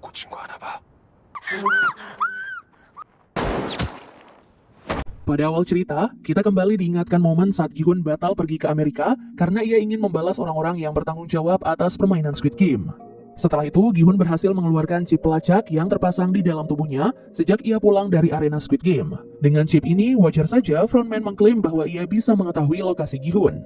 꽂힌 거 하나 봐. Pada awal cerita, kita kembali diingatkan momen saat Gi-hun batal pergi ke Amerika karena ia ingin membalas orang-orang yang bertanggung jawab atas permainan Squid Game. Setelah itu, Gi-hun berhasil mengeluarkan chip pelacak yang terpasang di dalam tubuhnya sejak ia pulang dari arena Squid Game. Dengan chip ini, wajar saja frontman mengklaim bahwa ia bisa mengetahui lokasi Gi-hun.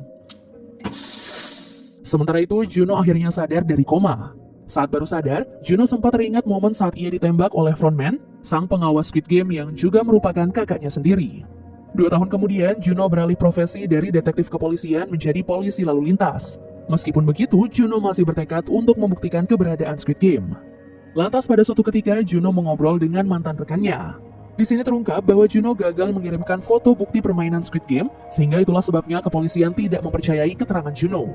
Sementara itu, Juno akhirnya sadar dari koma. Saat baru sadar, Juno sempat teringat momen saat ia ditembak oleh frontman, sang pengawas Squid Game yang juga merupakan kakaknya sendiri. 2 tahun kemudian, Juno beralih profesi dari detektif kepolisian menjadi polisi lalu lintas. Meskipun begitu, Juno masih bertekad untuk membuktikan keberadaan Squid Game. Lantas pada suatu ketika, Juno mengobrol dengan mantan rekannya. Di sini terungkap bahwa Juno gagal mengirimkan foto bukti permainan Squid Game, sehingga itulah sebabnya kepolisian tidak mempercayai keterangan Juno.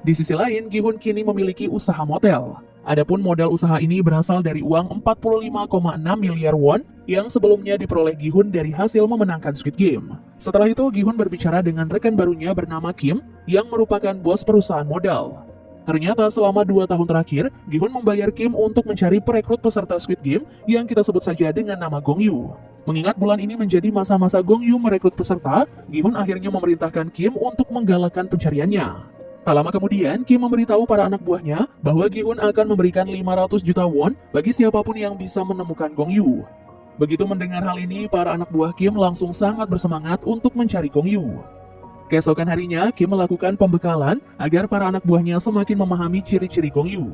Di sisi lain, Gi-hun kini memiliki usaha motel. Adapun modal usaha ini berasal dari uang 45,6 miliar won yang sebelumnya diperoleh Gi-hun dari hasil memenangkan Squid Game. Setelah itu, Gi-hun berbicara dengan rekan barunya bernama Kim yang merupakan bos perusahaan modal. Ternyata selama 2 tahun terakhir, Gi-hun membayar Kim untuk mencari perekrut peserta Squid Game yang kita sebut saja dengan nama Gong Yu. Mengingat bulan ini menjadi masa-masa Gong Yu merekrut peserta, Gi-hun akhirnya memerintahkan Kim untuk menggalakkan pencariannya. Tak lama kemudian, Kim memberitahu para anak buahnya bahwa Gi-hun akan memberikan 500 juta won bagi siapapun yang bisa menemukan Gong Yu. Begitu mendengar hal ini, para anak buah Kim langsung sangat bersemangat untuk mencari Gong Yu. Keesokan harinya, Kim melakukan pembekalan agar para anak buahnya semakin memahami ciri-ciri Gong Yu.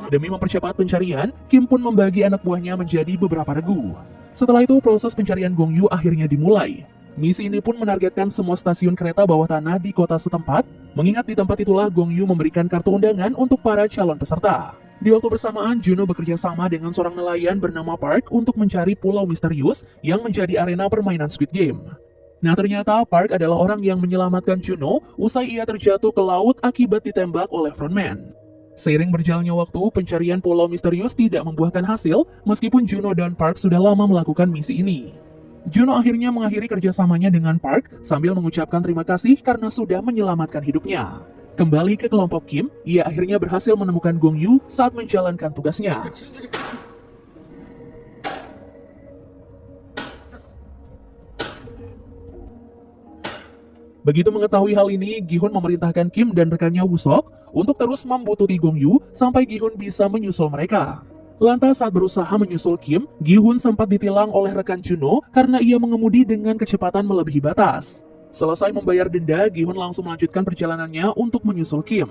Demi mempercepat pencarian, Kim pun membagi anak buahnya menjadi beberapa regu. Setelah itu, proses pencarian Gong Yu akhirnya dimulai. Misi ini pun menargetkan semua stasiun kereta bawah tanah di kota setempat, mengingat di tempat itulah Gong Yu memberikan kartu undangan untuk para calon peserta. Di waktu bersamaan, Juno bekerja sama dengan seorang nelayan bernama Park untuk mencari pulau misterius yang menjadi arena permainan Squid Game. Nah, ternyata Park adalah orang yang menyelamatkan Juno usai ia terjatuh ke laut akibat ditembak oleh frontman. Seiring berjalannya waktu, pencarian pulau misterius tidak membuahkan hasil meskipun Juno dan Park sudah lama melakukan misi ini. Juno akhirnya mengakhiri kerjasamanya dengan Park sambil mengucapkan terima kasih karena sudah menyelamatkan hidupnya. Kembali ke kelompok Kim, ia akhirnya berhasil menemukan Gong Yu saat menjalankan tugasnya. Begitu mengetahui hal ini, Gi-hun memerintahkan Kim dan rekannya Woo-sok untuk terus membuntuti Gong Yu sampai Gi-hun bisa menyusul mereka. Lantas saat berusaha menyusul Kim, Gi-hun sempat ditilang oleh rekan Juno karena ia mengemudi dengan kecepatan melebihi batas. Selesai membayar denda, Gi-hun langsung melanjutkan perjalanannya untuk menyusul Kim.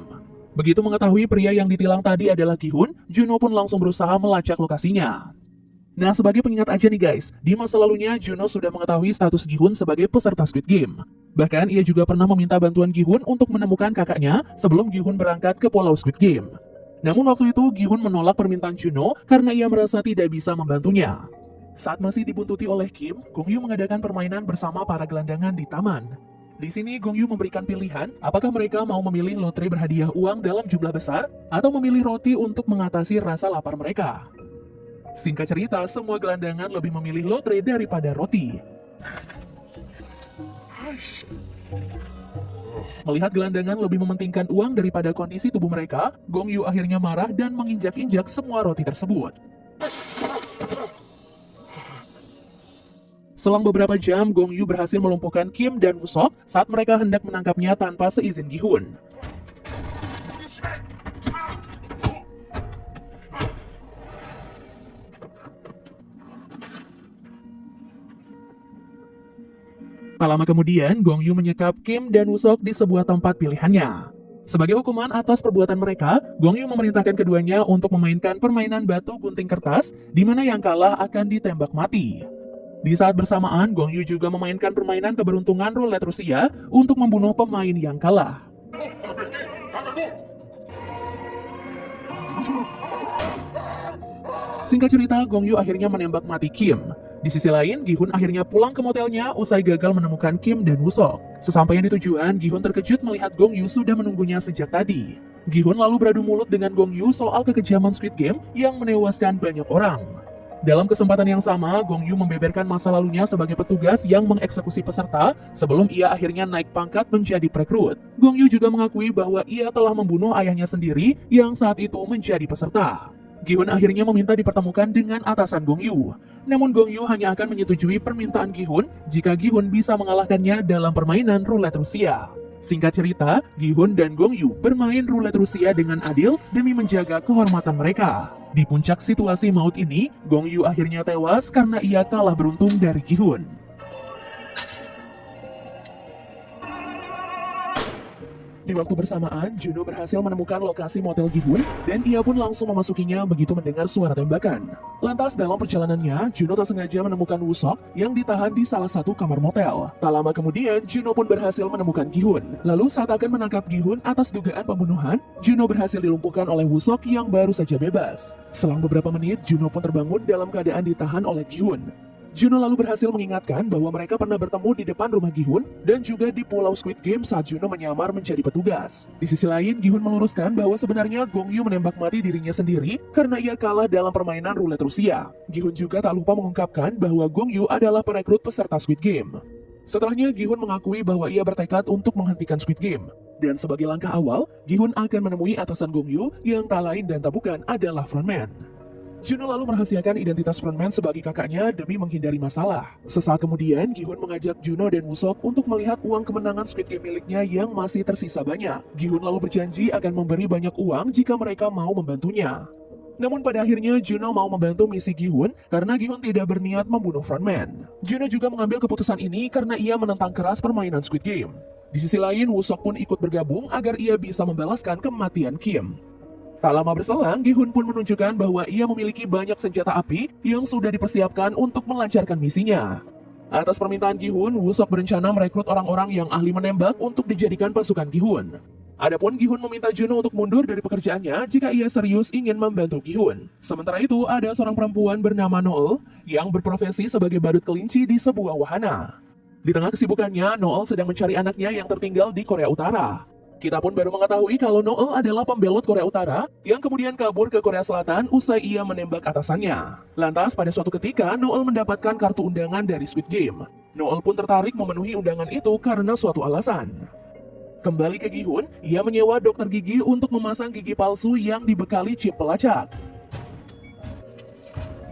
Begitu mengetahui pria yang ditilang tadi adalah Gi-hun, Juno pun langsung berusaha melacak lokasinya. Nah, sebagai pengingat aja nih guys, di masa lalunya Juno sudah mengetahui status Gi-hun sebagai peserta Squid Game. Bahkan ia juga pernah meminta bantuan Gi-hun untuk menemukan kakaknya sebelum Gi-hun berangkat ke pulau Squid Game. Namun waktu itu Gi-hun menolak permintaan Juno karena ia merasa tidak bisa membantunya. Saat masih dibuntuti oleh Kim, Gong Yu mengadakan permainan bersama para gelandangan di taman. Di sini Gong Yu memberikan pilihan apakah mereka mau memilih lotre berhadiah uang dalam jumlah besar atau memilih roti untuk mengatasi rasa lapar mereka. Singkat cerita, semua gelandangan lebih memilih lotre daripada roti. Melihat gelandangan lebih mementingkan uang daripada kondisi tubuh mereka, Gong Yu akhirnya marah dan menginjak-injak semua roti tersebut. Selang beberapa jam, Gong Yu berhasil melumpuhkan Kim dan Woo-sok saat mereka hendak menangkapnya tanpa seizin Gi-hun. Tak lama kemudian, Gong Yu menyekap Kim dan Woo-sok di sebuah tempat pilihannya. Sebagai hukuman atas perbuatan mereka, Gong Yu memerintahkan keduanya untuk memainkan permainan batu gunting kertas, di mana yang kalah akan ditembak mati. Di saat bersamaan, Gong Yu juga memainkan permainan keberuntungan roulette Rusia untuk membunuh pemain yang kalah. Singkat cerita, Gong Yu akhirnya menembak mati Kim. Di sisi lain, Gi-hun akhirnya pulang ke motelnya usai gagal menemukan Kim dan Woo-sok. Sesampainya di tujuan, Gi-hun terkejut melihat Gong Yu sudah menunggunya sejak tadi. Gi-hun lalu beradu mulut dengan Gong Yu soal kekejaman Squid Game yang menewaskan banyak orang. Dalam kesempatan yang sama, Gong Yu membeberkan masa lalunya sebagai petugas yang mengeksekusi peserta sebelum ia akhirnya naik pangkat menjadi perekrut. Gong Yu juga mengakui bahwa ia telah membunuh ayahnya sendiri yang saat itu menjadi peserta. Gi-hun akhirnya meminta dipertemukan dengan atasan Gong Yu. Namun Gong Yu hanya akan menyetujui permintaan Gi-hun jika Gi-hun bisa mengalahkannya dalam permainan roulette Rusia. Singkat cerita, Gi-hun dan Gong Yu bermain roulette Rusia dengan adil demi menjaga kehormatan mereka. Di puncak situasi maut ini, Gong Yu akhirnya tewas karena ia kalah beruntung dari Gi-hun. Di waktu bersamaan, Juno berhasil menemukan lokasi motel Gi-hun dan ia pun langsung memasukinya begitu mendengar suara tembakan. Lantas dalam perjalanannya, Juno tak sengaja menemukan Woo-sok yang ditahan di salah satu kamar motel. Tak lama kemudian, Juno pun berhasil menemukan Gi-hun. Lalu saat akan menangkap Gi-hun atas dugaan pembunuhan, Juno berhasil dilumpuhkan oleh Woo-sok yang baru saja bebas. Selang beberapa menit, Juno pun terbangun dalam keadaan ditahan oleh Gi-hun. Juno lalu berhasil mengingatkan bahwa mereka pernah bertemu di depan rumah Gi-hun dan juga di Pulau Squid Game saat Juno menyamar menjadi petugas. Di sisi lain, Gi-hun meluruskan bahwa sebenarnya Gong Yu menembak mati dirinya sendiri karena ia kalah dalam permainan roulette Rusia. Gi-hun juga tak lupa mengungkapkan bahwa Gong Yu adalah perekrut peserta Squid Game. Setelahnya, Gi-hun mengakui bahwa ia bertekad untuk menghentikan Squid Game. Dan sebagai langkah awal, Gi-hun akan menemui atasan Gong Yu yang tak lain dan tak bukan adalah frontman. Juno lalu merahasiakan identitas frontman sebagai kakaknya demi menghindari masalah. Sesaat kemudian, Gi-hun mengajak Juno dan Woo-sok untuk melihat uang kemenangan Squid Game miliknya yang masih tersisa banyak. Gi-hun lalu berjanji akan memberi banyak uang jika mereka mau membantunya. Namun pada akhirnya Juno mau membantu misi Gi-hun karena Gi-hun tidak berniat membunuh frontman. Juno juga mengambil keputusan ini karena ia menentang keras permainan Squid Game. Di sisi lain, Woo-sok pun ikut bergabung agar ia bisa membalaskan kematian Kim. Tak lama berselang, Gi-hun pun menunjukkan bahwa ia memiliki banyak senjata api yang sudah dipersiapkan untuk melancarkan misinya. Atas permintaan Gi-hun, Woo-sok berencana merekrut orang-orang yang ahli menembak untuk dijadikan pasukan Gi-hun. Adapun Gi-hun meminta Juno untuk mundur dari pekerjaannya jika ia serius ingin membantu Gi-hun. Sementara itu, ada seorang perempuan bernama Noel yang berprofesi sebagai badut kelinci di sebuah wahana. Di tengah kesibukannya, Noel sedang mencari anaknya yang tertinggal di Korea Utara. Kita pun baru mengetahui kalau Noel adalah pembelot Korea Utara yang kemudian kabur ke Korea Selatan usai ia menembak atasannya. Lantas pada suatu ketika Noel mendapatkan kartu undangan dari Squid Game. Noel pun tertarik memenuhi undangan itu karena suatu alasan. Kembali ke Gi-hun, ia menyewa dokter gigi untuk memasang gigi palsu yang dibekali chip pelacak.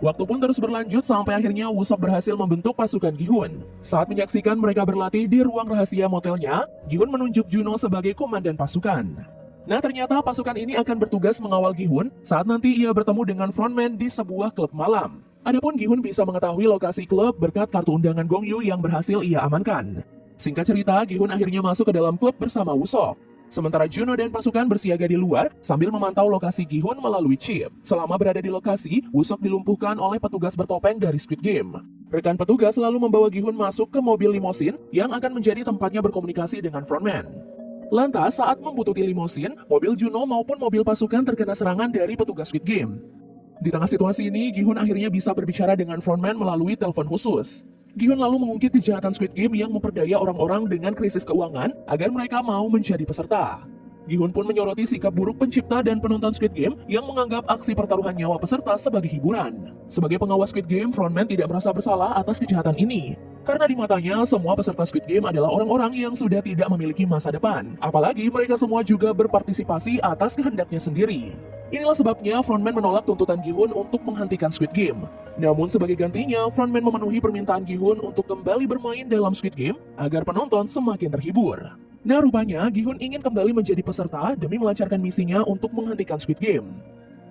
Waktu pun terus berlanjut sampai akhirnya Woo-sok berhasil membentuk pasukan Gi-hun. Saat menyaksikan mereka berlatih di ruang rahasia motelnya, Gi-hun menunjuk Juno sebagai komandan pasukan. Nah, ternyata pasukan ini akan bertugas mengawal Gi-hun saat nanti ia bertemu dengan frontman di sebuah klub malam. Adapun Gi-hun bisa mengetahui lokasi klub berkat kartu undangan Gong Yu yang berhasil ia amankan. Singkat cerita, Gi-hun akhirnya masuk ke dalam klub bersama Woo-sok. Sementara Juno dan pasukan bersiaga di luar sambil memantau lokasi Gi-hun melalui chip. Selama berada di lokasi, Woo-sok dilumpuhkan oleh petugas bertopeng dari Squid Game. Rekan petugas lalu membawa Gi-hun masuk ke mobil limosin yang akan menjadi tempatnya berkomunikasi dengan frontman. Lantas, saat membutuhkan limosin, mobil Juno maupun mobil pasukan terkena serangan dari petugas Squid Game. Di tengah situasi ini, Gi-hun akhirnya bisa berbicara dengan frontman melalui telepon khusus. Gi-hun lalu mengungkit kejahatan Squid Game yang memperdaya orang-orang dengan krisis keuangan agar mereka mau menjadi peserta. Gi-hun pun menyoroti sikap buruk pencipta dan penonton Squid Game yang menganggap aksi pertaruhan nyawa peserta sebagai hiburan. Sebagai pengawas Squid Game, frontman tidak merasa bersalah atas kejahatan ini. Karena di matanya, semua peserta Squid Game adalah orang-orang yang sudah tidak memiliki masa depan. Apalagi mereka semua juga berpartisipasi atas kehendaknya sendiri. Inilah sebabnya frontman menolak tuntutan Gi-hun untuk menghentikan Squid Game. Namun sebagai gantinya, frontman memenuhi permintaan Gi-hun untuk kembali bermain dalam Squid Game agar penonton semakin terhibur. Nah, rupanya Gi-hun ingin kembali menjadi peserta demi melancarkan misinya untuk menghentikan Squid Game.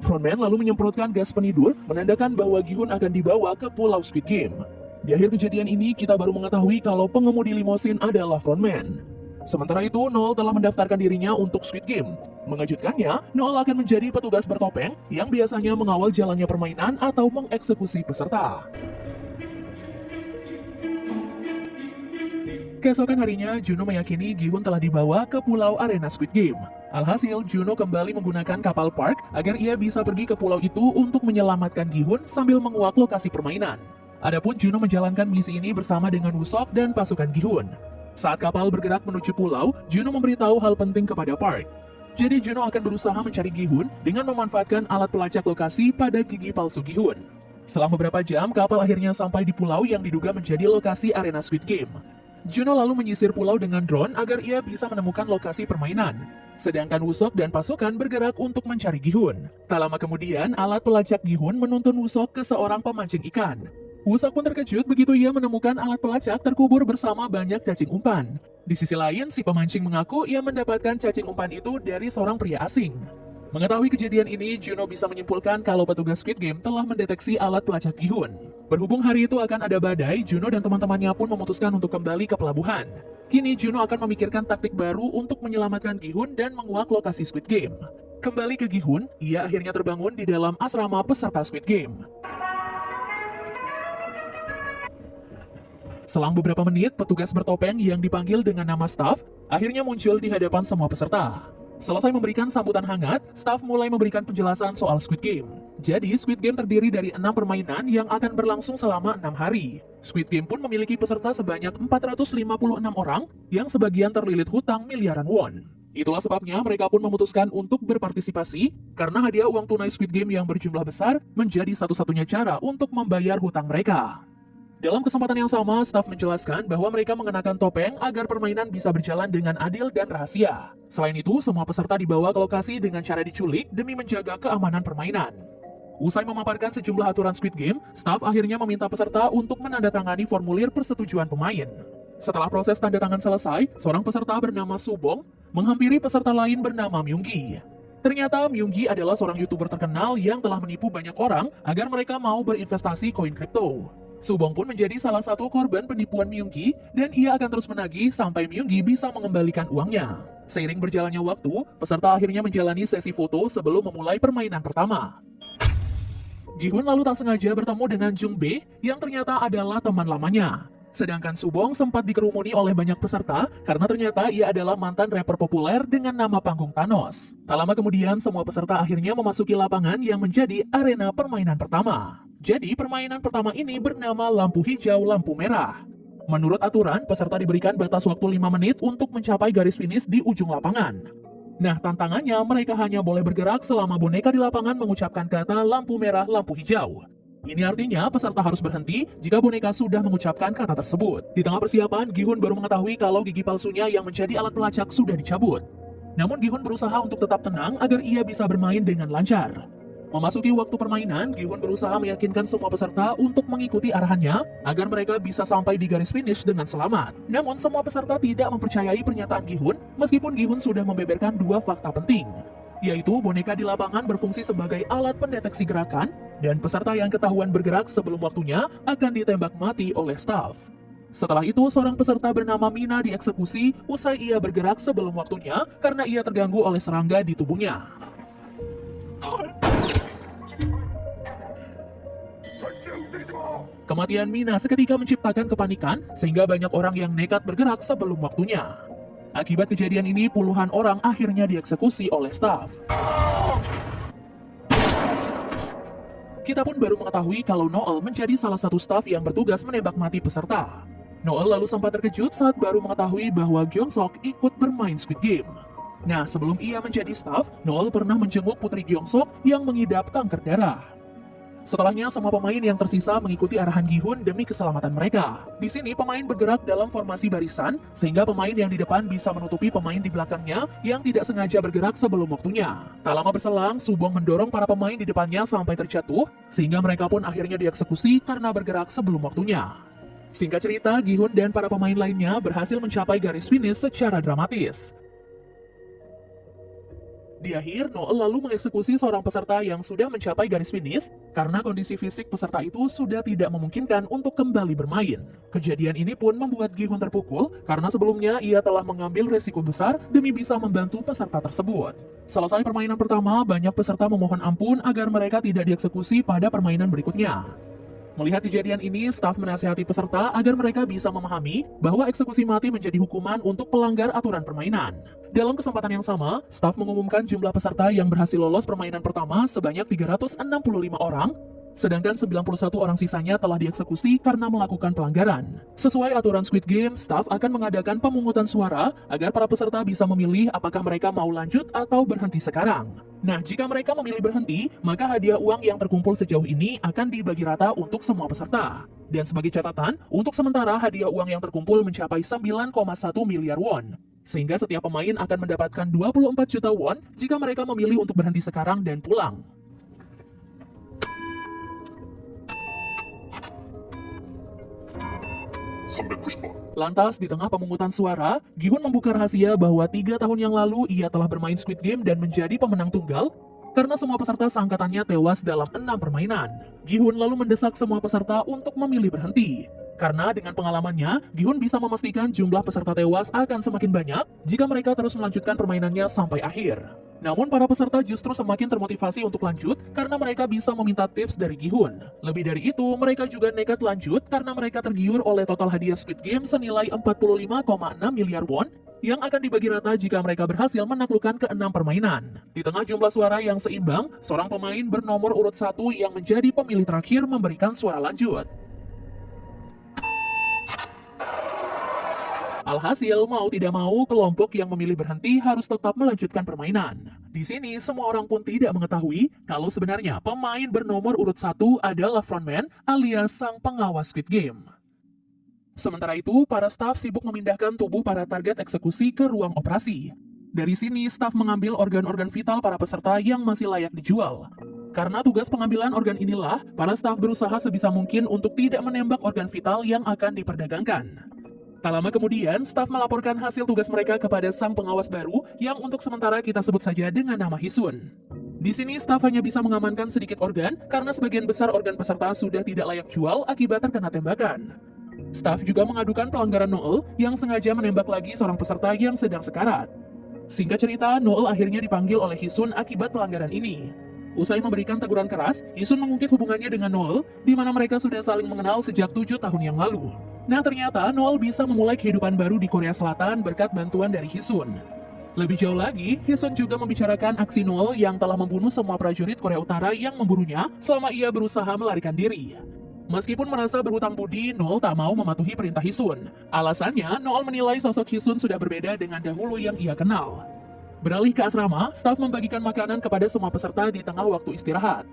Frontman lalu menyemprotkan gas penidur, menandakan bahwa Gi-hun akan dibawa ke Pulau Squid Game. Di akhir kejadian ini, kita baru mengetahui kalau pengemudi limosin adalah frontman. Sementara itu, Noel telah mendaftarkan dirinya untuk Squid Game. Mengejutkannya, Noel akan menjadi petugas bertopeng yang biasanya mengawal jalannya permainan atau mengeksekusi peserta. Keesokan harinya, Juno meyakini Gi-hun telah dibawa ke pulau arena Squid Game. Alhasil, Juno kembali menggunakan kapal Park agar ia bisa pergi ke pulau itu untuk menyelamatkan Gi-hun sambil menguak lokasi permainan. Adapun Juno menjalankan misi ini bersama dengan Woo-sok dan pasukan Gi-hun. Saat kapal bergerak menuju pulau, Juno memberitahu hal penting kepada Park. Jadi Juno akan berusaha mencari Gi-hun dengan memanfaatkan alat pelacak lokasi pada gigi palsu Gi-hun. Selang beberapa jam, kapal akhirnya sampai di pulau yang diduga menjadi lokasi arena Squid Game. Juno lalu menyisir pulau dengan drone agar ia bisa menemukan lokasi permainan. Sedangkan Wusok dan pasukan bergerak untuk mencari Gi-hun. Tak lama kemudian, alat pelacak Gi-hun menuntun Wusok ke seorang pemancing ikan. Wusok pun terkejut begitu ia menemukan alat pelacak terkubur bersama banyak cacing umpan. Di sisi lain, si pemancing mengaku ia mendapatkan cacing umpan itu dari seorang pria asing. Mengetahui kejadian ini, Juno bisa menyimpulkan kalau petugas Squid Game telah mendeteksi alat pelacak Gi-hun. Berhubung hari itu akan ada badai, Juno dan teman-temannya pun memutuskan untuk kembali ke pelabuhan. Kini Juno akan memikirkan taktik baru untuk menyelamatkan Gi-hun dan menguak lokasi Squid Game. Kembali ke Gi-hun, ia akhirnya terbangun di dalam asrama peserta Squid Game. Selang beberapa menit, petugas bertopeng yang dipanggil dengan nama Staff akhirnya muncul di hadapan semua peserta. Selesai memberikan sambutan hangat, Staff mulai memberikan penjelasan soal Squid Game. Jadi, Squid Game terdiri dari 6 permainan yang akan berlangsung selama 6 hari. Squid Game pun memiliki peserta sebanyak 456 orang yang sebagian terlilit hutang miliaran won. Itulah sebabnya mereka pun memutuskan untuk berpartisipasi karena hadiah uang tunai Squid Game yang berjumlah besar menjadi satu-satunya cara untuk membayar hutang mereka. Dalam kesempatan yang sama, Staff menjelaskan bahwa mereka mengenakan topeng agar permainan bisa berjalan dengan adil dan rahasia. Selain itu, semua peserta dibawa ke lokasi dengan cara diculik demi menjaga keamanan permainan. Usai memaparkan sejumlah aturan Squid Game, Staff akhirnya meminta peserta untuk menandatangani formulir persetujuan pemain. Setelah proses tanda tangan selesai, seorang peserta bernama Subong menghampiri peserta lain bernama Myunggi. Ternyata Myunggi adalah seorang YouTuber terkenal yang telah menipu banyak orang agar mereka mau berinvestasi koin kripto. Subong pun menjadi salah satu korban penipuan Myunggi dan ia akan terus menagih sampai Myunggi bisa mengembalikan uangnya. Seiring berjalannya waktu, peserta akhirnya menjalani sesi foto sebelum memulai permainan pertama. Gi-hun lalu tak sengaja bertemu dengan Jung Bae yang ternyata adalah teman lamanya. Sedangkan Subong sempat dikerumuni oleh banyak peserta karena ternyata ia adalah mantan rapper populer dengan nama panggung Thanos. Tak lama kemudian, semua peserta akhirnya memasuki lapangan yang menjadi arena permainan pertama. Jadi, permainan pertama ini bernama lampu hijau, lampu merah. Menurut aturan, peserta diberikan batas waktu 5 menit untuk mencapai garis finish di ujung lapangan. Nah, tantangannya mereka hanya boleh bergerak selama boneka di lapangan mengucapkan kata lampu merah, lampu hijau. Ini artinya peserta harus berhenti jika boneka sudah mengucapkan kata tersebut. Di tengah persiapan, Gi-hun baru mengetahui kalau gigi palsunya yang menjadi alat pelacak sudah dicabut. Namun Gi-hun berusaha untuk tetap tenang agar ia bisa bermain dengan lancar. Memasuki waktu permainan, Gi-hun berusaha meyakinkan semua peserta untuk mengikuti arahannya agar mereka bisa sampai di garis finish dengan selamat. Namun semua peserta tidak mempercayai pernyataan Gi-hun meskipun Gi-hun sudah membeberkan 2 fakta penting, yaitu boneka di lapangan berfungsi sebagai alat pendeteksi gerakan dan peserta yang ketahuan bergerak sebelum waktunya akan ditembak mati oleh Staff. Setelah itu, seorang peserta bernama Mina dieksekusi usai ia bergerak sebelum waktunya karena ia terganggu oleh serangga di tubuhnya. Kematian Mina seketika menciptakan kepanikan sehingga banyak orang yang nekat bergerak sebelum waktunya. Akibat kejadian ini, puluhan orang akhirnya dieksekusi oleh Staff. Kita pun baru mengetahui kalau Noel menjadi salah satu Staff yang bertugas menembak mati peserta. Noel lalu sempat terkejut saat baru mengetahui bahwa Gyeongsok ikut bermain Squid Game. Nah, sebelum ia menjadi Staff, Noel pernah menjenguk putri Gyeongsok yang mengidap kanker darah. Setelahnya, semua pemain yang tersisa mengikuti arahan Gi-hun demi keselamatan mereka. Di sini, pemain bergerak dalam formasi barisan, sehingga pemain yang di depan bisa menutupi pemain di belakangnya yang tidak sengaja bergerak sebelum waktunya. Tak lama berselang, Subong mendorong para pemain di depannya sampai terjatuh, sehingga mereka pun akhirnya dieksekusi karena bergerak sebelum waktunya. Singkat cerita, Gi-hun dan para pemain lainnya berhasil mencapai garis finish secara dramatis. Di akhir, Noel lalu mengeksekusi seorang peserta yang sudah mencapai garis finish karena kondisi fisik peserta itu sudah tidak memungkinkan untuk kembali bermain. Kejadian ini pun membuat Gi-hun terpukul karena sebelumnya ia telah mengambil resiko besar demi bisa membantu peserta tersebut. Selesai permainan pertama, banyak peserta memohon ampun agar mereka tidak dieksekusi pada permainan berikutnya. Melihat kejadian ini, Staff menasihati peserta agar mereka bisa memahami bahwa eksekusi mati menjadi hukuman untuk pelanggar aturan permainan. Dalam kesempatan yang sama, Staff mengumumkan jumlah peserta yang berhasil lolos permainan pertama sebanyak 365 orang, Sedangkan 91 orang sisanya telah dieksekusi karena melakukan pelanggaran. Sesuai aturan Squid Game, staf akan mengadakan pemungutan suara agar para peserta bisa memilih apakah mereka mau lanjut atau berhenti sekarang. Nah, jika mereka memilih berhenti, maka hadiah uang yang terkumpul sejauh ini akan dibagi rata untuk semua peserta. Dan sebagai catatan, untuk sementara hadiah uang yang terkumpul mencapai 9,1 miliar won. Sehingga setiap pemain akan mendapatkan 24 juta won jika mereka memilih untuk berhenti sekarang dan pulang. Lantas, di tengah pemungutan suara, Gi-hun membuka rahasia bahwa 3 tahun yang lalu ia telah bermain Squid Game dan menjadi pemenang tunggal karena semua peserta seangkatannya tewas dalam 6 permainan. Gi-hun lalu mendesak semua peserta untuk memilih berhenti. Karena dengan pengalamannya, Gi-hun bisa memastikan jumlah peserta tewas akan semakin banyak jika mereka terus melanjutkan permainannya sampai akhir. Namun para peserta justru semakin termotivasi untuk lanjut karena mereka bisa meminta tips dari Gi-hun. Lebih dari itu, mereka juga nekat lanjut karena mereka tergiur oleh total hadiah Squid Game senilai 45,6 miliar won yang akan dibagi rata jika mereka berhasil menaklukkan ke-6 permainan. Di tengah jumlah suara yang seimbang, seorang pemain bernomor urut 1 yang menjadi pemilih terakhir memberikan suara lanjut. Alhasil, mau tidak mau, kelompok yang memilih berhenti harus tetap melanjutkan permainan. Di sini, semua orang pun tidak mengetahui kalau sebenarnya pemain bernomor urut 1 adalah frontman alias sang pengawas Squid Game. Sementara itu, para staf sibuk memindahkan tubuh para target eksekusi ke ruang operasi. Dari sini, staf mengambil organ-organ vital para peserta yang masih layak dijual. Karena tugas pengambilan organ inilah, para staf berusaha sebisa mungkin untuk tidak menembak organ vital yang akan diperdagangkan. Tak lama kemudian, staf melaporkan hasil tugas mereka kepada sang pengawas baru yang untuk sementara kita sebut saja dengan nama Hisun. Di sini, staf hanya bisa mengamankan sedikit organ karena sebagian besar organ peserta sudah tidak layak jual akibat terkena tembakan. Staf juga mengadukan pelanggaran Noel yang sengaja menembak lagi seorang peserta yang sedang sekarat. Singkat cerita, Noel akhirnya dipanggil oleh Hisun akibat pelanggaran ini. Usai memberikan teguran keras, Hisun mengungkit hubungannya dengan Noel, di mana mereka sudah saling mengenal sejak 7 tahun yang lalu. Nah, ternyata Noel bisa memulai kehidupan baru di Korea Selatan berkat bantuan dari Hisun. Lebih jauh lagi, Hisun juga membicarakan aksi Noel yang telah membunuh semua prajurit Korea Utara yang memburunya selama ia berusaha melarikan diri. Meskipun merasa berhutang budi, Noel tak mau mematuhi perintah Hisun. Alasannya, Noel menilai sosok Hisun sudah berbeda dengan dahulu yang ia kenal. Beralih ke asrama, staf membagikan makanan kepada semua peserta di tengah waktu istirahat.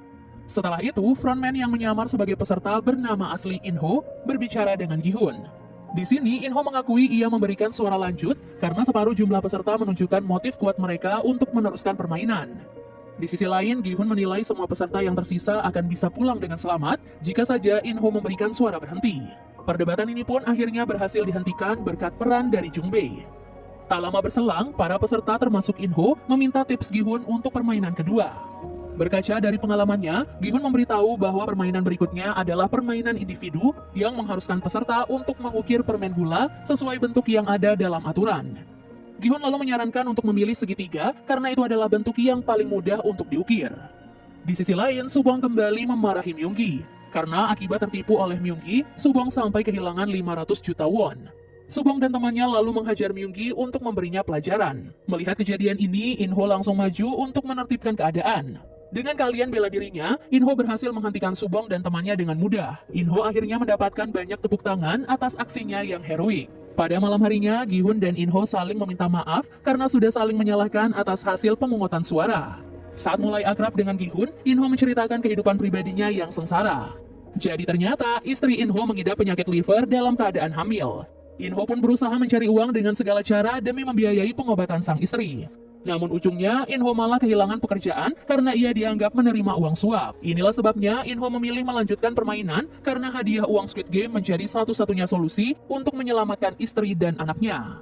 Setelah itu, frontman yang menyamar sebagai peserta bernama asli In-ho berbicara dengan Gi-hun. Di sini, In-ho mengakui ia memberikan suara lanjut karena separuh jumlah peserta menunjukkan motif kuat mereka untuk meneruskan permainan. Di sisi lain, Gi-hun menilai semua peserta yang tersisa akan bisa pulang dengan selamat jika saja In-ho memberikan suara berhenti. Perdebatan ini pun akhirnya berhasil dihentikan berkat peran dari Jung Bae. Tak lama berselang, para peserta termasuk In-ho meminta tips Gi-hun untuk permainan kedua. Berkaca dari pengalamannya, Gi-hun memberitahu bahwa permainan berikutnya adalah permainan individu yang mengharuskan peserta untuk mengukir permen gula sesuai bentuk yang ada dalam aturan. Gi-hun lalu menyarankan untuk memilih segitiga karena itu adalah bentuk yang paling mudah untuk diukir. Di sisi lain, Subong kembali memarahi Myung-gi. Karena akibat tertipu oleh Myung-gi, Subong sampai kehilangan 500 juta won. Subong dan temannya lalu menghajar Myung-gi untuk memberinya pelajaran. Melihat kejadian ini, In-ho langsung maju untuk menertibkan keadaan. Dengan keahlian bela dirinya, In-ho berhasil menghentikan Subong dan temannya dengan mudah. In-ho akhirnya mendapatkan banyak tepuk tangan atas aksinya yang heroik. Pada malam harinya, Gi-hun dan In-ho saling meminta maaf karena sudah saling menyalahkan atas hasil pemungutan suara. Saat mulai akrab dengan Gi-hun, In-ho menceritakan kehidupan pribadinya yang sengsara. Jadi ternyata, istri In-ho mengidap penyakit liver dalam keadaan hamil. In-ho pun berusaha mencari uang dengan segala cara demi membiayai pengobatan sang istri. Namun ujungnya, In-ho malah kehilangan pekerjaan karena ia dianggap menerima uang suap. Inilah sebabnya In-ho memilih melanjutkan permainan karena hadiah uang Squid Game menjadi satu-satunya solusi untuk menyelamatkan istri dan anaknya.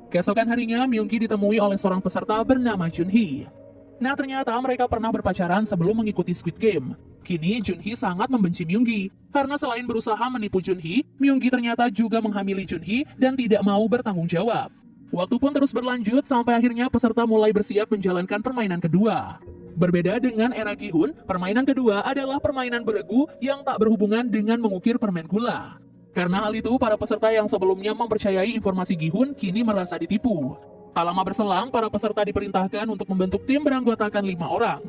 Keesokan harinya, Myung-gi ditemui oleh seorang peserta bernama Jun-hee. Nah, ternyata mereka pernah berpacaran sebelum mengikuti Squid Game. Kini, Jun-hee sangat membenci Myung-gi. Karena selain berusaha menipu Jun-hee, Myung-gi ternyata juga menghamili Jun-hee dan tidak mau bertanggung jawab. Waktu pun terus berlanjut sampai akhirnya peserta mulai bersiap menjalankan permainan kedua. Berbeda dengan era Gi-hun, permainan kedua adalah permainan beregu yang tak berhubungan dengan mengukir permen gula. Karena hal itu, para peserta yang sebelumnya mempercayai informasi Gi-hun kini merasa ditipu. Tak lama berselang, para peserta diperintahkan untuk membentuk tim beranggotakan 5 orang.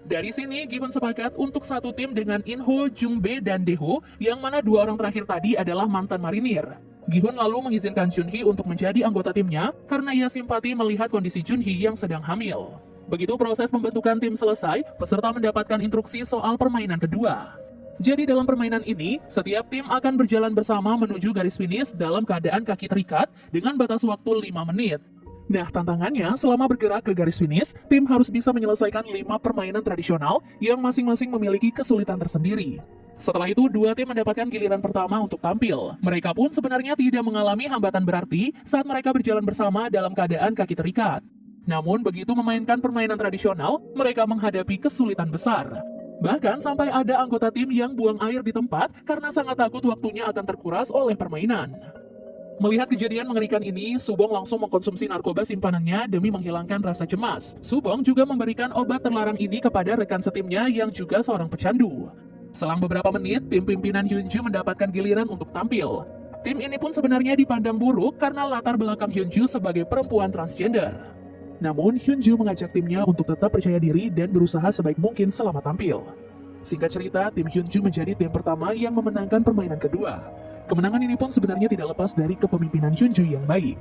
Dari sini, Gi-hun sepakat untuk satu tim dengan In-ho, Jung-bae, dan Dae-ho, yang mana dua orang terakhir tadi adalah mantan marinir. Gi-hun lalu mengizinkan Jun-hee untuk menjadi anggota timnya karena ia simpati melihat kondisi Jun-hee yang sedang hamil. Begitu proses pembentukan tim selesai, peserta mendapatkan instruksi soal permainan kedua. Jadi dalam permainan ini, setiap tim akan berjalan bersama menuju garis finish dalam keadaan kaki terikat dengan batas waktu 5 menit. Nah, tantangannya selama bergerak ke garis finish, tim harus bisa menyelesaikan 5 permainan tradisional yang masing-masing memiliki kesulitan tersendiri. Setelah itu, dua tim mendapatkan giliran pertama untuk tampil. Mereka pun sebenarnya tidak mengalami hambatan berarti saat mereka berjalan bersama dalam keadaan kaki terikat. Namun, begitu memainkan permainan tradisional, mereka menghadapi kesulitan besar. Bahkan sampai ada anggota tim yang buang air di tempat karena sangat takut waktunya akan terkuras oleh permainan. Melihat kejadian mengerikan ini, Subong langsung mengkonsumsi narkoba simpanannya demi menghilangkan rasa cemas. Subong juga memberikan obat terlarang ini kepada rekan setimnya yang juga seorang pecandu. Selang beberapa menit, tim pimpinan Hyunju mendapatkan giliran untuk tampil. Tim ini pun sebenarnya dipandang buruk karena latar belakang Hyunju sebagai perempuan transgender. Namun, Hyunju mengajak timnya untuk tetap percaya diri dan berusaha sebaik mungkin selama tampil. Singkat cerita, tim Hyunju menjadi tim pertama yang memenangkan permainan kedua. Kemenangan ini pun sebenarnya tidak lepas dari kepemimpinan Hyunju yang baik.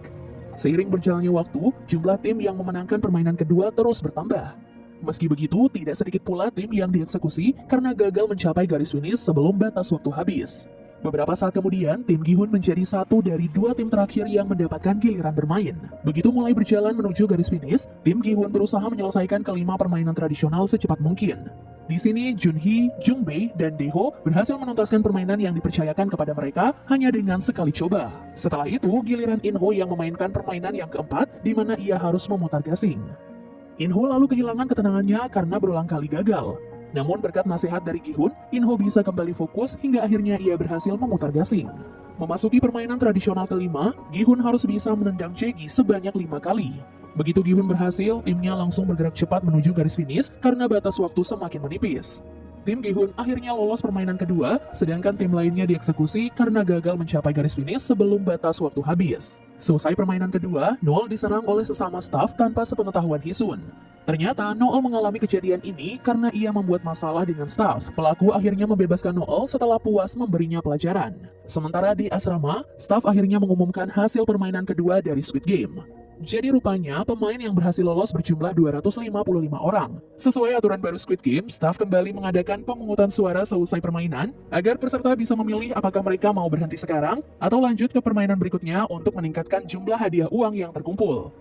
Seiring berjalannya waktu, jumlah tim yang memenangkan permainan kedua terus bertambah. Meski begitu, tidak sedikit pula tim yang dieksekusi karena gagal mencapai garis finish sebelum batas waktu habis. Beberapa saat kemudian, tim Gi-hun menjadi satu dari dua tim terakhir yang mendapatkan giliran bermain. Begitu mulai berjalan menuju garis finish, tim Gi-hun berusaha menyelesaikan kelima permainan tradisional secepat mungkin. Di sini, Jun-hee, Jung-bae, dan Dae-ho berhasil menuntaskan permainan yang dipercayakan kepada mereka hanya dengan sekali coba. Setelah itu, giliran In-ho yang memainkan permainan yang keempat, di mana ia harus memutar gasing. In-ho lalu kehilangan ketenangannya karena berulang kali gagal. Namun berkat nasihat dari Gi-hun, In-ho bisa kembali fokus hingga akhirnya ia berhasil memutar gasing. Memasuki permainan tradisional kelima, Gi-hun harus bisa menendang Jae-gi sebanyak 5 kali. Begitu Gi-hun berhasil, timnya langsung bergerak cepat menuju garis finish karena batas waktu semakin menipis. Tim Gi-hun akhirnya lolos permainan kedua, sedangkan tim lainnya dieksekusi karena gagal mencapai garis finish sebelum batas waktu habis. Selesai permainan kedua, Noel diserang oleh sesama staf tanpa sepengetahuan Hisun. Ternyata Noel mengalami kejadian ini karena ia membuat masalah dengan staf. Pelaku akhirnya membebaskan Noel setelah puas memberinya pelajaran. Sementara di asrama, staf akhirnya mengumumkan hasil permainan kedua dari Squid Game. Jadi rupanya pemain yang berhasil lolos berjumlah 255 orang. Sesuai aturan baru Squid Game, staf kembali mengadakan pemungutan suara selesai permainan agar peserta bisa memilih apakah mereka mau berhenti sekarang atau lanjut ke permainan berikutnya untuk meningkatkan jumlah hadiah uang yang terkumpul.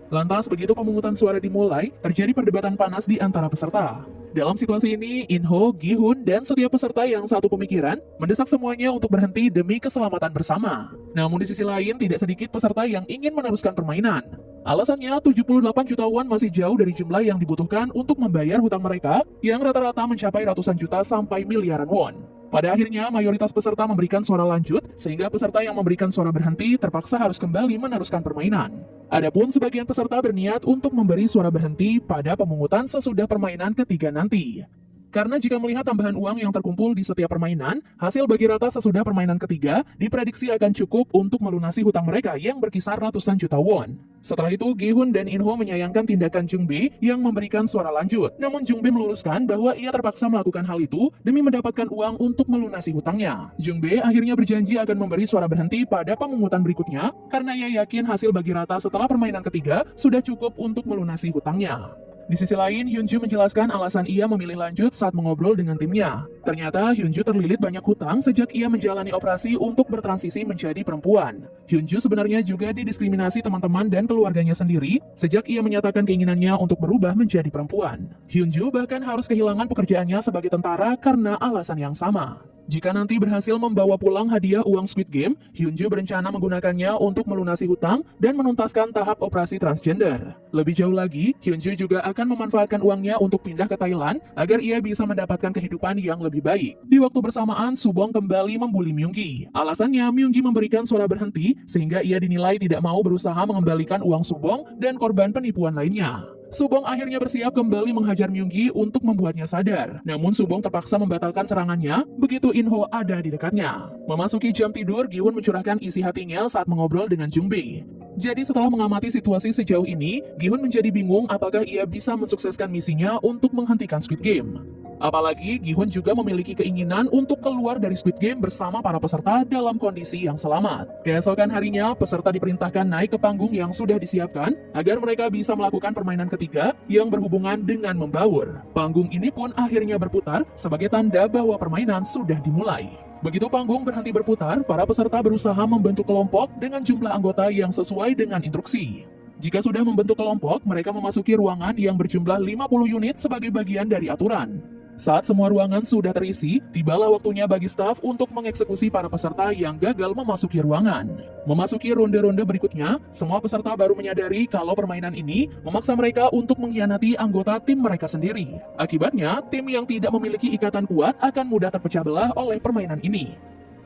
Lantas begitu pemungutan suara dimulai, terjadi perdebatan panas di antara peserta. Dalam situasi ini, In-ho, Gi-hun, dan setiap peserta yang satu pemikiran mendesak semuanya untuk berhenti demi keselamatan bersama. Namun di sisi lain, tidak sedikit peserta yang ingin meneruskan permainan. Alasannya, 78 juta won masih jauh dari jumlah yang dibutuhkan untuk membayar hutang mereka yang rata-rata mencapai ratusan juta sampai miliaran won. Pada akhirnya, mayoritas peserta memberikan suara lanjut, sehingga peserta yang memberikan suara berhenti terpaksa harus kembali meneruskan permainan. Adapun sebagian peserta berniat untuk memberi suara berhenti pada pemungutan sesudah permainan ketiga nanti. Karena jika melihat tambahan uang yang terkumpul di setiap permainan, hasil bagi rata sesudah permainan ketiga diprediksi akan cukup untuk melunasi hutang mereka yang berkisar ratusan juta won. Setelah itu, Gi-hun dan In-ho menyayangkan tindakan Jung-bae yang memberikan suara lanjut. Namun Jung-bae meluruskan bahwa ia terpaksa melakukan hal itu demi mendapatkan uang untuk melunasi hutangnya. Jung-bae akhirnya berjanji akan memberi suara berhenti pada pemungutan berikutnya karena ia yakin hasil bagi rata setelah permainan ketiga sudah cukup untuk melunasi hutangnya. Di sisi lain, Hyunju menjelaskan alasan ia memilih lanjut saat mengobrol dengan timnya. Ternyata Hyunju terlilit banyak hutang sejak ia menjalani operasi untuk bertransisi menjadi perempuan. Hyunju sebenarnya juga didiskriminasi teman-teman dan keluarganya sendiri sejak ia menyatakan keinginannya untuk berubah menjadi perempuan. Hyunju bahkan harus kehilangan pekerjaannya sebagai tentara karena alasan yang sama. Jika nanti berhasil membawa pulang hadiah uang Squid Game, Hyunju berencana menggunakannya untuk melunasi hutang dan menuntaskan tahap operasi transgender. Lebih jauh lagi, Hyunju juga akan memanfaatkan uangnya untuk pindah ke Thailand agar ia bisa mendapatkan kehidupan yang lebih baik. Di waktu bersamaan, Subong kembali membuli Myunggi. Alasannya, Myunggi memberikan suara berhenti sehingga ia dinilai tidak mau berusaha mengembalikan uang Subong dan korban penipuan lainnya. Subong akhirnya bersiap kembali menghajar Myunggi untuk membuatnya sadar. Namun Subong terpaksa membatalkan serangannya begitu Inho ada di dekatnya. Memasuki jam tidur, Gi-hun mencurahkan isi hatinya saat mengobrol dengan Jung-bae. Jadi setelah mengamati situasi sejauh ini, Gi-hun menjadi bingung apakah ia bisa mensukseskan misinya untuk menghentikan Squid Game. Apalagi Gi-hun juga memiliki keinginan untuk keluar dari Squid Game bersama para peserta dalam kondisi yang selamat. Keesokan harinya, peserta diperintahkan naik ke panggung yang sudah disiapkan agar mereka bisa melakukan permainan ketiga yang berhubungan dengan membaur. Panggung ini pun akhirnya berputar sebagai tanda bahwa permainan sudah dimulai. Begitu panggung berhenti berputar, para peserta berusaha membentuk kelompok dengan jumlah anggota yang sesuai dengan instruksi. Jika sudah membentuk kelompok, mereka memasuki ruangan yang berjumlah 50 unit sebagai bagian dari aturan. Saat semua ruangan sudah terisi, tibalah waktunya bagi staf untuk mengeksekusi para peserta yang gagal memasuki ruangan. Memasuki ronde-ronde berikutnya, semua peserta baru menyadari kalau permainan ini memaksa mereka untuk mengkhianati anggota tim mereka sendiri. Akibatnya, tim yang tidak memiliki ikatan kuat akan mudah terpecah belah oleh permainan ini.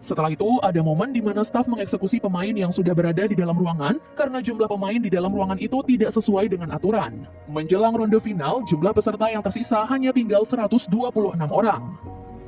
Setelah itu, ada momen di mana staf mengeksekusi pemain yang sudah berada di dalam ruangan karena jumlah pemain di dalam ruangan itu tidak sesuai dengan aturan. Menjelang ronde final, jumlah peserta yang tersisa hanya tinggal 126 orang.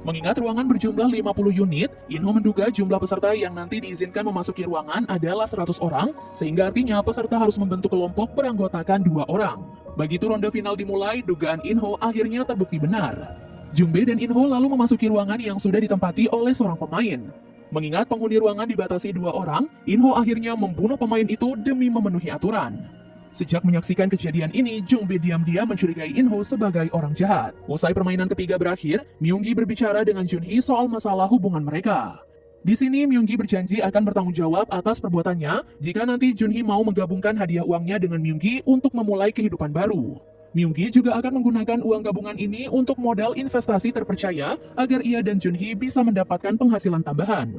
Mengingat ruangan berjumlah 50 unit, Inho menduga jumlah peserta yang nanti diizinkan memasuki ruangan adalah 100 orang, sehingga artinya peserta harus membentuk kelompok beranggotakan 2 orang. Begitu ronde final dimulai, dugaan Inho akhirnya terbukti benar. Jung-bae dan Inho lalu memasuki ruangan yang sudah ditempati oleh seorang pemain. Mengingat penghuni ruangan dibatasi 2 orang, Inho akhirnya membunuh pemain itu demi memenuhi aturan. Sejak menyaksikan kejadian ini, Jung-bae diam-diam mencurigai Inho sebagai orang jahat. Usai permainan ketiga berakhir, Myung-gi berbicara dengan Jun-hee soal masalah hubungan mereka. Di sini Myung-gi berjanji akan bertanggung jawab atas perbuatannya jika nanti Jun-hee mau menggabungkan hadiah uangnya dengan Myung-gi untuk memulai kehidupan baru. Myung-gi juga akan menggunakan uang gabungan ini untuk modal investasi terpercaya agar ia dan Jun-hee bisa mendapatkan penghasilan tambahan.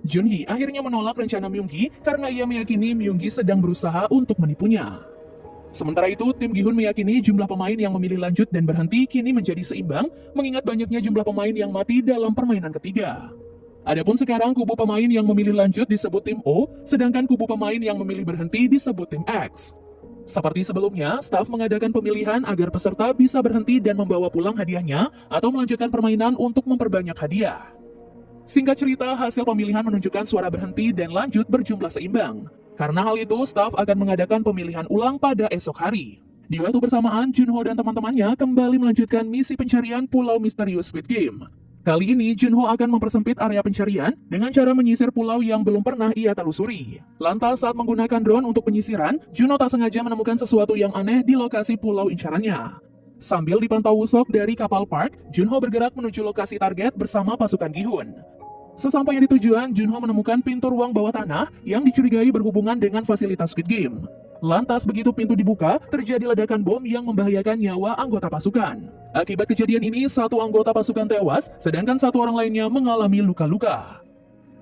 Jun-hee akhirnya menolak rencana Myung-gi karena ia meyakini Myung-gi sedang berusaha untuk menipunya. Sementara itu, tim Gi-hun meyakini jumlah pemain yang memilih lanjut dan berhenti kini menjadi seimbang mengingat banyaknya jumlah pemain yang mati dalam permainan ketiga. Adapun sekarang kubu pemain yang memilih lanjut disebut tim O, sedangkan kubu pemain yang memilih berhenti disebut tim X. Seperti sebelumnya, staf mengadakan pemilihan agar peserta bisa berhenti dan membawa pulang hadiahnya atau melanjutkan permainan untuk memperbanyak hadiah. Singkat cerita, hasil pemilihan menunjukkan suara berhenti dan lanjut berjumlah seimbang. Karena hal itu, staf akan mengadakan pemilihan ulang pada esok hari. Di waktu bersamaan, Junho dan teman-temannya kembali melanjutkan misi pencarian Pulau Misterius Squid Game. Kali ini, Junho akan mempersempit area pencarian dengan cara menyisir pulau yang belum pernah ia telusuri. Lantas saat menggunakan drone untuk penyisiran, Junho tak sengaja menemukan sesuatu yang aneh di lokasi pulau incarannya. Sambil dipantau Woo-seok dari kapal Park, Junho bergerak menuju lokasi target bersama pasukan Gi-hun. Sesampainya di tujuan, Junho menemukan pintu ruang bawah tanah yang dicurigai berhubungan dengan fasilitas Squid Game. Lantas begitu pintu dibuka, terjadi ledakan bom yang membahayakan nyawa anggota pasukan. Akibat kejadian ini, satu anggota pasukan tewas, sedangkan satu orang lainnya mengalami luka-luka.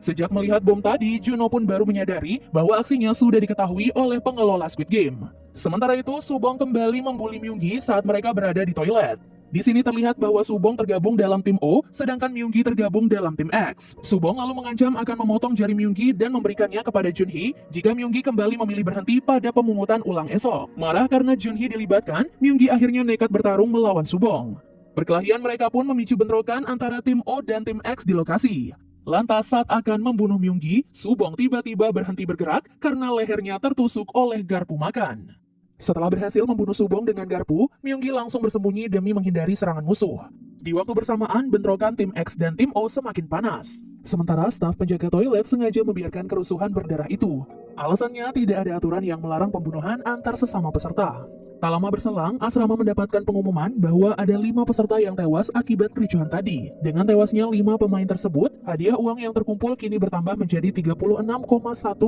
Sejak melihat bom tadi, Junho pun baru menyadari bahwa aksinya sudah diketahui oleh pengelola Squid Game. Sementara itu, Subong kembali membuli Myung-gi saat mereka berada di toilet. Di sini terlihat bahwa Subong tergabung dalam tim O, sedangkan Myung-gi tergabung dalam tim X. Subong lalu mengancam akan memotong jari Myung-gi dan memberikannya kepada Jun-hee jika Myung-gi kembali memilih berhenti pada pemungutan ulang esok. Marah karena Jun-hee dilibatkan, Myung-gi akhirnya nekat bertarung melawan Subong. Perkelahian mereka pun memicu bentrokan antara tim O dan tim X di lokasi. Lantas saat akan membunuh Myung-gi, Subong tiba-tiba berhenti bergerak karena lehernya tertusuk oleh garpu makan. Setelah berhasil membunuh Subong dengan garpu, Myung-gi langsung bersembunyi demi menghindari serangan musuh. Di waktu bersamaan, bentrokan tim X dan tim O semakin panas. Sementara staf penjaga toilet sengaja membiarkan kerusuhan berdarah itu. Alasannya tidak ada aturan yang melarang pembunuhan antar sesama peserta. Tak lama berselang, asrama mendapatkan pengumuman bahwa ada 5 peserta yang tewas akibat kericuhan tadi. Dengan tewasnya 5 pemain tersebut, hadiah uang yang terkumpul kini bertambah menjadi 36,1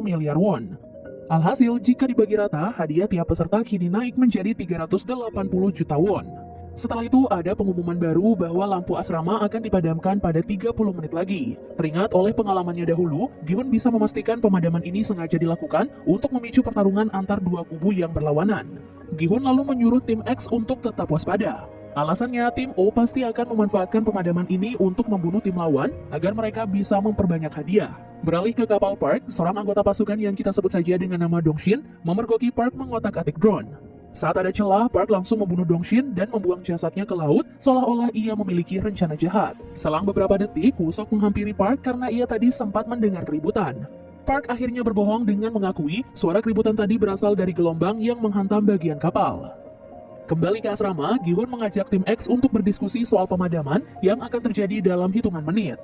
miliar won. Alhasil, jika dibagi rata, hadiah tiap peserta kini naik menjadi 380 juta won. Setelah itu, ada pengumuman baru bahwa lampu asrama akan dipadamkan pada 30 menit lagi. Teringat oleh pengalamannya dahulu, Gi-hun bisa memastikan pemadaman ini sengaja dilakukan untuk memicu pertarungan antar dua kubu yang berlawanan. Gi-hun lalu menyuruh tim X untuk tetap waspada. Alasannya, tim O pasti akan memanfaatkan pemadaman ini untuk membunuh tim lawan agar mereka bisa memperbanyak hadiah. Beralih ke kapal Park, seorang anggota pasukan yang kita sebut saja dengan nama Dong-shin memergoki Park mengotak-atik drone. Saat ada celah, Park langsung membunuh Dongshin dan membuang jasadnya ke laut, seolah-olah ia memiliki rencana jahat. Selang beberapa detik, Woo-seok menghampiri Park karena ia tadi sempat mendengar keributan. Park akhirnya berbohong dengan mengakui suara keributan tadi berasal dari gelombang yang menghantam bagian kapal. Kembali ke asrama, Gi-hun mengajak tim X untuk berdiskusi soal pemadaman yang akan terjadi dalam hitungan menit.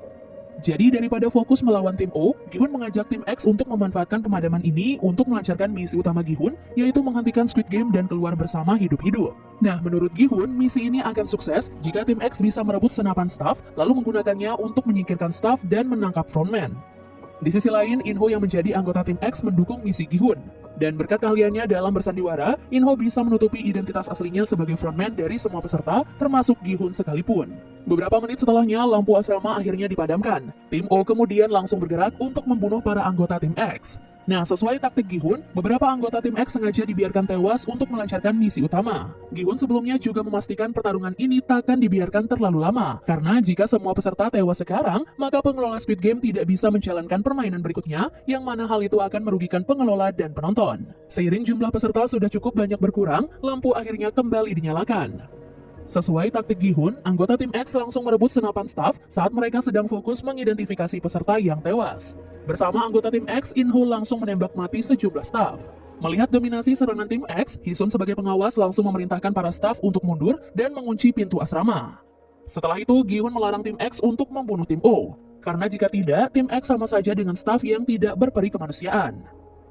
Jadi daripada fokus melawan tim O, Gi-hun mengajak tim X untuk memanfaatkan pemadaman ini untuk melancarkan misi utama Gi-hun, yaitu menghentikan Squid Game dan keluar bersama hidup-hidup. Nah, menurut Gi-hun, misi ini akan sukses jika tim X bisa merebut senapan staff, lalu menggunakannya untuk menyingkirkan staff dan menangkap frontman. Di sisi lain, In-ho yang menjadi anggota tim X mendukung misi Gi-hun. Dan berkat keahliannya dalam bersandiwara, In-ho bisa menutupi identitas aslinya sebagai frontman dari semua peserta, termasuk Gi-hun sekalipun. Beberapa menit setelahnya, lampu asrama akhirnya dipadamkan. Tim O kemudian langsung bergerak untuk membunuh para anggota tim X. Nah, sesuai taktik Gi-hun, beberapa anggota tim X sengaja dibiarkan tewas untuk melancarkan misi utama. Gi-hun sebelumnya juga memastikan pertarungan ini takkan dibiarkan terlalu lama, karena jika semua peserta tewas sekarang, maka pengelola Squid Game tidak bisa menjalankan permainan berikutnya, yang mana hal itu akan merugikan pengelola dan penonton. Seiring jumlah peserta sudah cukup banyak berkurang, lampu akhirnya kembali dinyalakan. Sesuai taktik Gi-hun, anggota tim X langsung merebut senapan staff saat mereka sedang fokus mengidentifikasi peserta yang tewas. Bersama anggota tim X, In-ho langsung menembak mati sejumlah staff. Melihat dominasi serangan tim X, Hisun sebagai pengawas langsung memerintahkan para staff untuk mundur dan mengunci pintu asrama. Setelah itu, Gi-hun melarang tim X untuk membunuh tim O, karena jika tidak, tim X sama saja dengan staff yang tidak berperi kemanusiaan.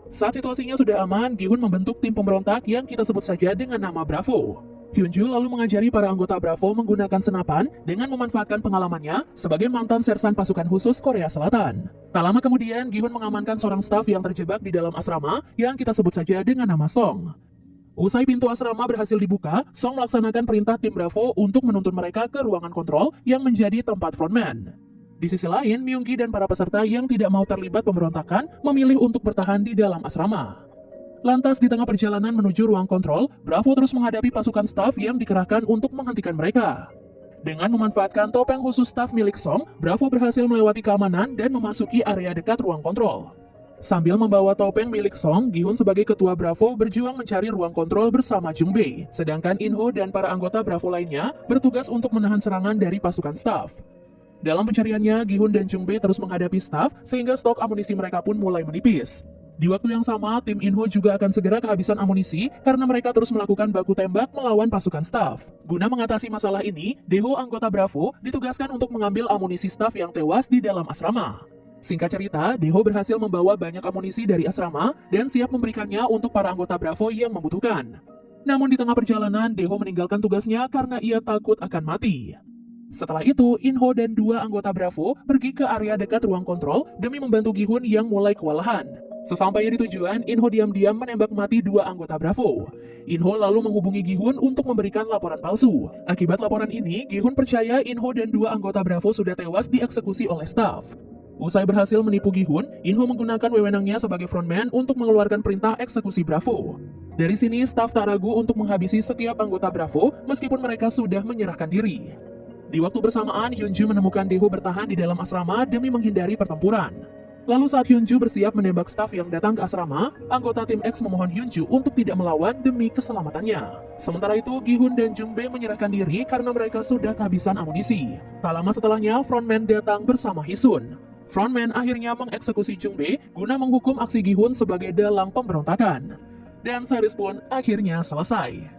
Saat situasinya sudah aman, Gi-hun membentuk tim pemberontak yang kita sebut saja dengan nama Bravo. Hyunju lalu mengajari para anggota Bravo menggunakan senapan dengan memanfaatkan pengalamannya sebagai mantan sersan pasukan khusus Korea Selatan. Tak lama kemudian, Gi-hun mengamankan seorang staf yang terjebak di dalam asrama yang kita sebut saja dengan nama Song. Usai pintu asrama berhasil dibuka, Song melaksanakan perintah tim Bravo untuk menuntun mereka ke ruangan kontrol yang menjadi tempat frontman. Di sisi lain, Myung-gi dan para peserta yang tidak mau terlibat pemberontakan memilih untuk bertahan di dalam asrama. Lantas di tengah perjalanan menuju ruang kontrol, Bravo terus menghadapi pasukan staf yang dikerahkan untuk menghentikan mereka. Dengan memanfaatkan topeng khusus staf milik Song, Bravo berhasil melewati keamanan dan memasuki area dekat ruang kontrol. Sambil membawa topeng milik Song, Gi-hun sebagai ketua Bravo berjuang mencari ruang kontrol bersama Jung Bae, sedangkan In-ho dan para anggota Bravo lainnya bertugas untuk menahan serangan dari pasukan staf. Dalam pencariannya, Gi-hun dan Jung Bae terus menghadapi staf sehingga stok amunisi mereka pun mulai menipis. Di waktu yang sama, tim In-ho juga akan segera kehabisan amunisi karena mereka terus melakukan baku tembak melawan pasukan staf. Guna mengatasi masalah ini, Dae-ho anggota Bravo ditugaskan untuk mengambil amunisi staf yang tewas di dalam asrama. Singkat cerita, Dae-ho berhasil membawa banyak amunisi dari asrama dan siap memberikannya untuk para anggota Bravo yang membutuhkan. Namun di tengah perjalanan, Dae-ho meninggalkan tugasnya karena ia takut akan mati. Setelah itu, In-ho dan dua anggota Bravo pergi ke area dekat ruang kontrol demi membantu Gi-hun yang mulai kewalahan. Sesampainya di tujuan, In-ho diam-diam menembak mati dua anggota Bravo. In-ho lalu menghubungi Gi-hun untuk memberikan laporan palsu. Akibat laporan ini, Gi-hun percaya In-ho dan dua anggota Bravo sudah tewas dieksekusi oleh staf. Usai berhasil menipu Gi-hun, In-ho menggunakan wewenangnya sebagai frontman untuk mengeluarkan perintah eksekusi Bravo. Dari sini, staf tak ragu untuk menghabisi setiap anggota Bravo meskipun mereka sudah menyerahkan diri. Di waktu bersamaan, Hyunju menemukan Dae-ho bertahan di dalam asrama demi menghindari pertempuran. Lalu saat Hyunju bersiap menembak staf yang datang ke asrama, anggota tim X memohon Hyunju untuk tidak melawan demi keselamatannya. Sementara itu, Gi-hun dan Jung Bae menyerahkan diri karena mereka sudah kehabisan amunisi. Tak lama setelahnya, frontman datang bersama Hisun. Frontman akhirnya mengeksekusi Jung Bae guna menghukum aksi Gi-hun sebagai dalang pemberontakan. Dan series pun akhirnya selesai.